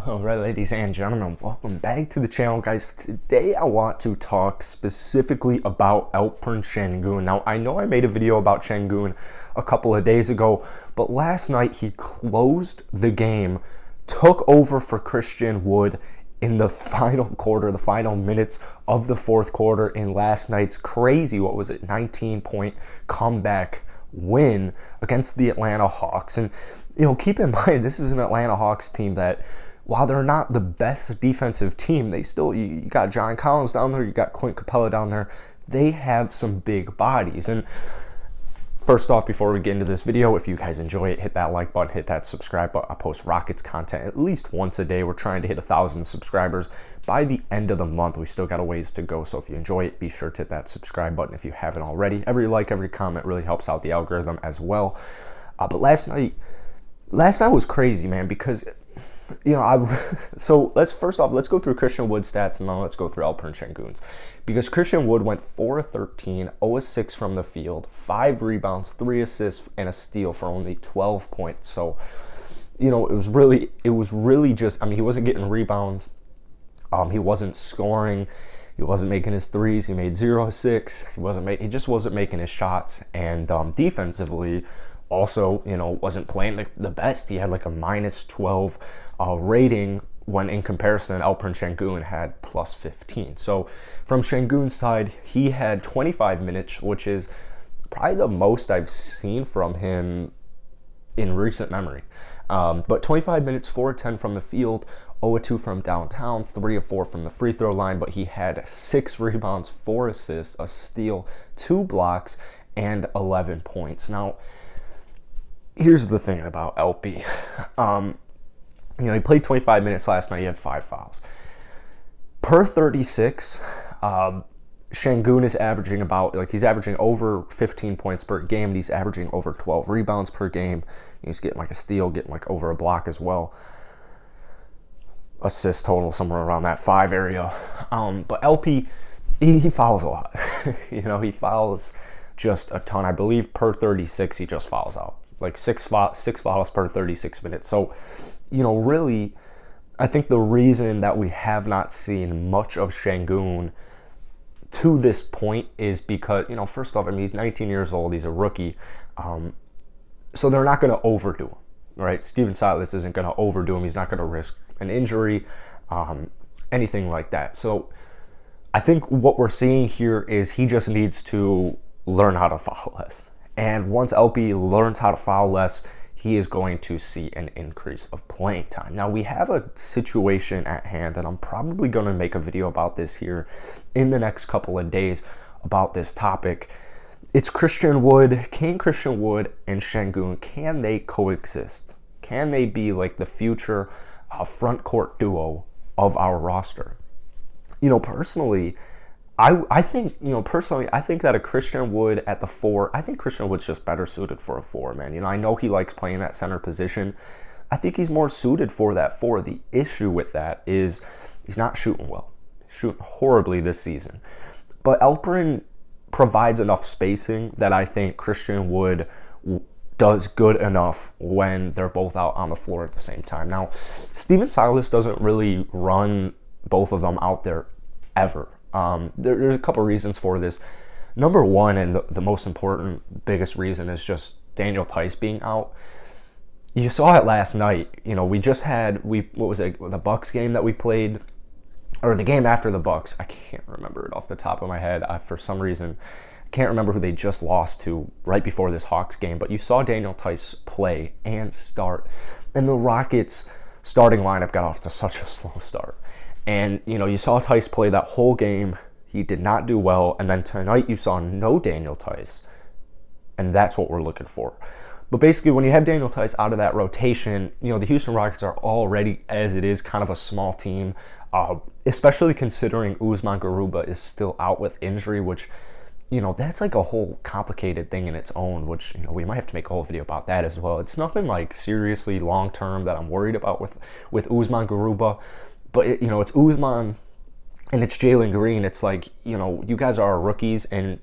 Alright, ladies and gentlemen, welcome back to the channel, guys. Today I want to talk specifically about Alperen Sengun. Now, I know I made a video about Sengun a couple of days ago, but last night he closed the game, took over for Christian Wood in the final quarter, the final minutes of the fourth quarter in last night's crazy, 19-point comeback win against the Atlanta Hawks. And, keep in mind, this is an Atlanta Hawks team that, while they're not the best defensive team, they still, you got John Collins down there, you got Clint Capella down there. They have some big bodies. And first off, before we get into this video, if you guys enjoy it, hit that like button, hit that subscribe button. I post Rockets content at least once a day. We're trying to hit 1,000 subscribers by the end of the month. We still got a ways to go, so if you enjoy it, be sure to hit that subscribe button if you haven't already. Every like, every comment really helps out the algorithm as well. But last night was crazy, man, because so let's go through Christian Wood's stats, and then let's go through Alperen Sengun's. Because Christian Wood went 4 of 13, 0 of 6 from the field, 5 rebounds, 3 assists, and a steal for only 12 points. So, it was really just, he wasn't getting rebounds. He wasn't scoring. He wasn't making his threes. He made 0 of 6. He just wasn't making his shots. And defensively, also, wasn't playing the best. He had like a -12 rating when in comparison, Alperen Sengun had plus 15. So from Sengun's side, he had 25 minutes, which is probably the most I've seen from him in recent memory. But 25 minutes, 4 of 10 from the field, 0 of 2 from downtown, 3 of 4 from the free throw line, but he had 6 rebounds, 4 assists, a steal, 2 blocks, and 11 points. Now, here's the thing about LP. He played 25 minutes last night. He had 5 fouls. Per 36, Sengun is averaging he's averaging over 15 points per game, and he's averaging over 12 rebounds per game. He's getting like a steal, getting like over a block as well. Assist total somewhere around that 5 area. But LP, he fouls a lot. He fouls just a ton. I believe per 36, he just fouls out. Like 6 fouls per 36 minutes. So, really, I think the reason that we have not seen much of Sengun to this point is because, first off, he's 19 years old. He's a rookie. So they're not going to overdo him, right? Steven Silas isn't going to overdo him. He's not going to risk an injury, anything like that. So I think what we're seeing here is he just needs to learn how to foul less. And once LP learns how to foul less, he is going to see an increase of playing time. Now, we have a situation at hand, and I'm probably going to make a video about this here in the next couple of days about this topic. It's Christian Wood. Can Christian Wood and Sengun, can they coexist? Can they be like the future front court duo of our roster? Personally, I think that a Christian Wood at the 4, I think Christian Wood's just better suited for a 4, man. I know he likes playing that center position. I think he's more suited for that 4. The issue with that is he's not shooting well. He's shooting horribly this season. But Alperen provides enough spacing that I think Christian Wood does good enough when they're both out on the floor at the same time. Now, Steven Silas doesn't really run both of them out there ever. There's a couple reasons for this. Number one, and the most important, biggest reason is just Daniel Theis being out. You saw it last night. We just had, the Bucks game that we played, or the game after the Bucks. I can't remember it off the top of my head. For some reason, I can't remember who they just lost to right before this Hawks game. But you saw Daniel Theis play and start, and the Rockets starting lineup got off to such a slow start. And, you saw Theis play that whole game. He did not do well. And then tonight you saw no Daniel Theis. And that's what we're looking for. But basically, when you have Daniel Theis out of that rotation, the Houston Rockets are already, as it is, kind of a small team. Especially considering Usman Garuba is still out with injury, which, that's like a whole complicated thing in its own, which, we might have to make a whole video about that as well. It's nothing like seriously long-term that I'm worried about with Usman Garuba. But, it's Usman and it's Jalen Green. It's like, you guys are rookies, and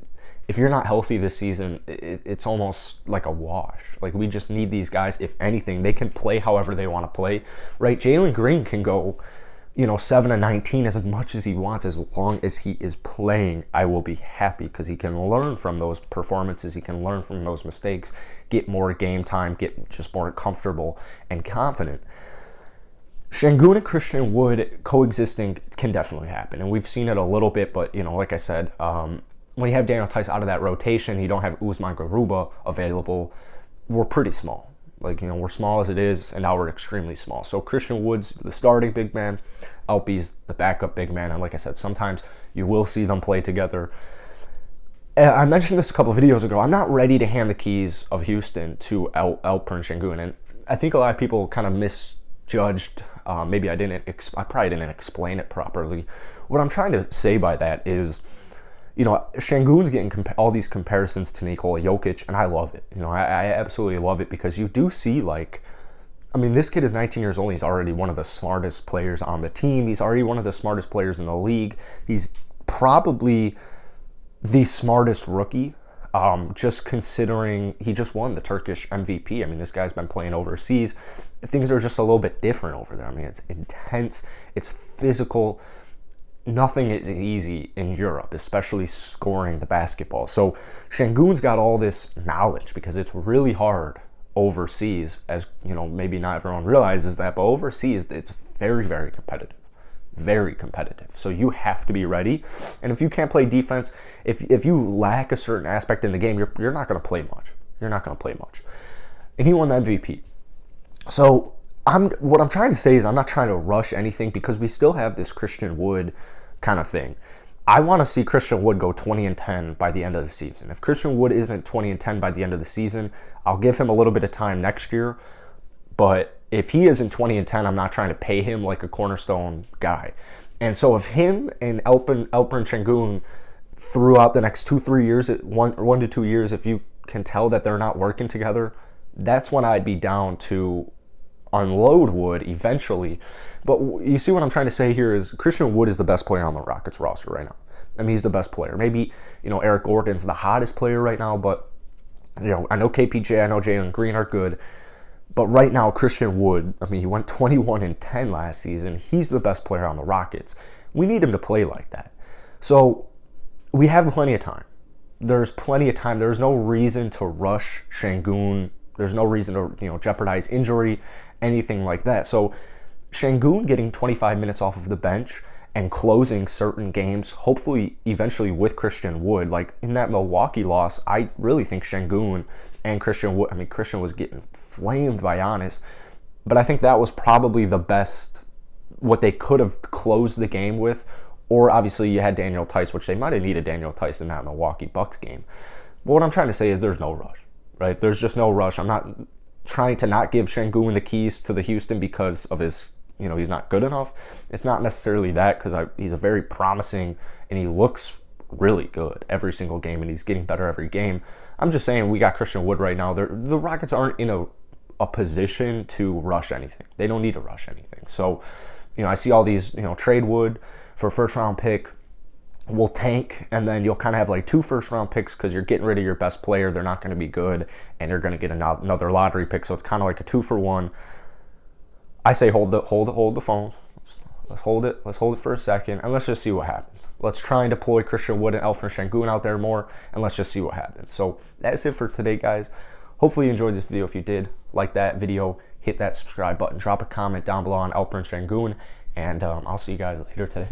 if you're not healthy this season, it's almost like a wash. Like, we just need these guys. If anything, they can play however they want to play, right? Jalen Green can go, 7-19 as much as he wants, as long as he is playing. I will be happy because he can learn from those performances. He can learn from those mistakes, get more game time, get just more comfortable and confident. Sengun and Christian Wood coexisting can definitely happen, and we've seen it a little bit, but, like I said, when you have Daniel Tice out of that rotation, you don't have Usman Garuba available, we're pretty small. Like, we're small as it is, and now we're extremely small. So Christian Wood's the starting big man, Alpe's the backup big man, and like I said, sometimes you will see them play together. I mentioned this a couple of videos ago. I'm not ready to hand the keys of Houston to Alperen Sengun, and I think a lot of people kind of misjudged. Maybe I probably didn't explain it properly. What I'm trying to say by that is, Sengun's getting all these comparisons to Nikola Jokic, and I love it. I absolutely love it, because you do see, this kid is 19 years old. He's already one of the smartest players on the team. He's already one of the smartest players in the league. He's probably the smartest rookie, just considering he just won the Turkish MVP. This guy's been playing overseas. Things are just a little bit different over there. It's intense. It's physical. Nothing is easy in Europe, especially scoring the basketball. So Sengun's got all this knowledge, because it's really hard overseas, as maybe not everyone realizes that, but overseas it's very, very competitive. Very competitive. So you have to be ready. And if you can't play defense, if you lack a certain aspect in the game, you're not going to play much. You're not going to play much. And he won the MVP. So what I'm trying to say is, I'm not trying to rush anything, because we still have this Christian Wood kind of thing. I want to see Christian Wood go 20-10 by the end of the season. If Christian Wood isn't 20-10 by the end of the season, I'll give him a little bit of time next year. But if he isn't 20-10, I'm not trying to pay him like a cornerstone guy. And so if him and Alperen Sengun throughout the next 2-3 years, 1 to 2 years, if you can tell that they're not working together, that's when I'd be down to unload Wood eventually. But you see what I'm trying to say here is, Christian Wood is the best player on the Rockets roster right now. He's the best player. Maybe, Eric Gordon's the hottest player right now, but, I know KPJ, I know Jalen Green are good. But right now, Christian Wood, he went 21-10 last season. He's the best player on the Rockets. We need him to play like that. So we have plenty of time. There's plenty of time. There's no reason to rush Sengun. There's no reason to, jeopardize injury, anything like that. So Sengun getting 25 minutes off of the bench and closing certain games, hopefully eventually with Christian Wood. Like in that Milwaukee loss, I really think Sengun and Christian Wood, Christian was getting flamed by Giannis, but I think that was probably the best, what they could have closed the game with. Or obviously you had Daniel Tice, which they might have needed Daniel Tice in that Milwaukee Bucks game. But what I'm trying to say is, there's no rush, right? There's just no rush. I'm not trying to not give Sengun the keys to the Houston because of his, he's not good enough. It's not necessarily that, because he's a very promising, and he looks really good every single game, and he's getting better every game. I'm just saying, we got Christian Wood right now. The Rockets aren't in a position to rush anything. They don't need to rush anything. So, I see all these, trade Wood for a first-round pick. We'll tank, and then you'll kind of have like 2 first-round picks, because you're getting rid of your best player. They're not going to be good, and you're going to get another lottery pick. So it's kind of like a 2-for-1. I say hold the phones. Let's hold it. Let's hold it for a second, and let's just see what happens. Let's try and deploy Christian Wood and Alperen Sengun out there more, and let's just see what happens. So that's it for today, guys. Hopefully you enjoyed this video. If you did like that video, hit that subscribe button. Drop a comment down below on Alperen Sengun, and I'll see you guys later today.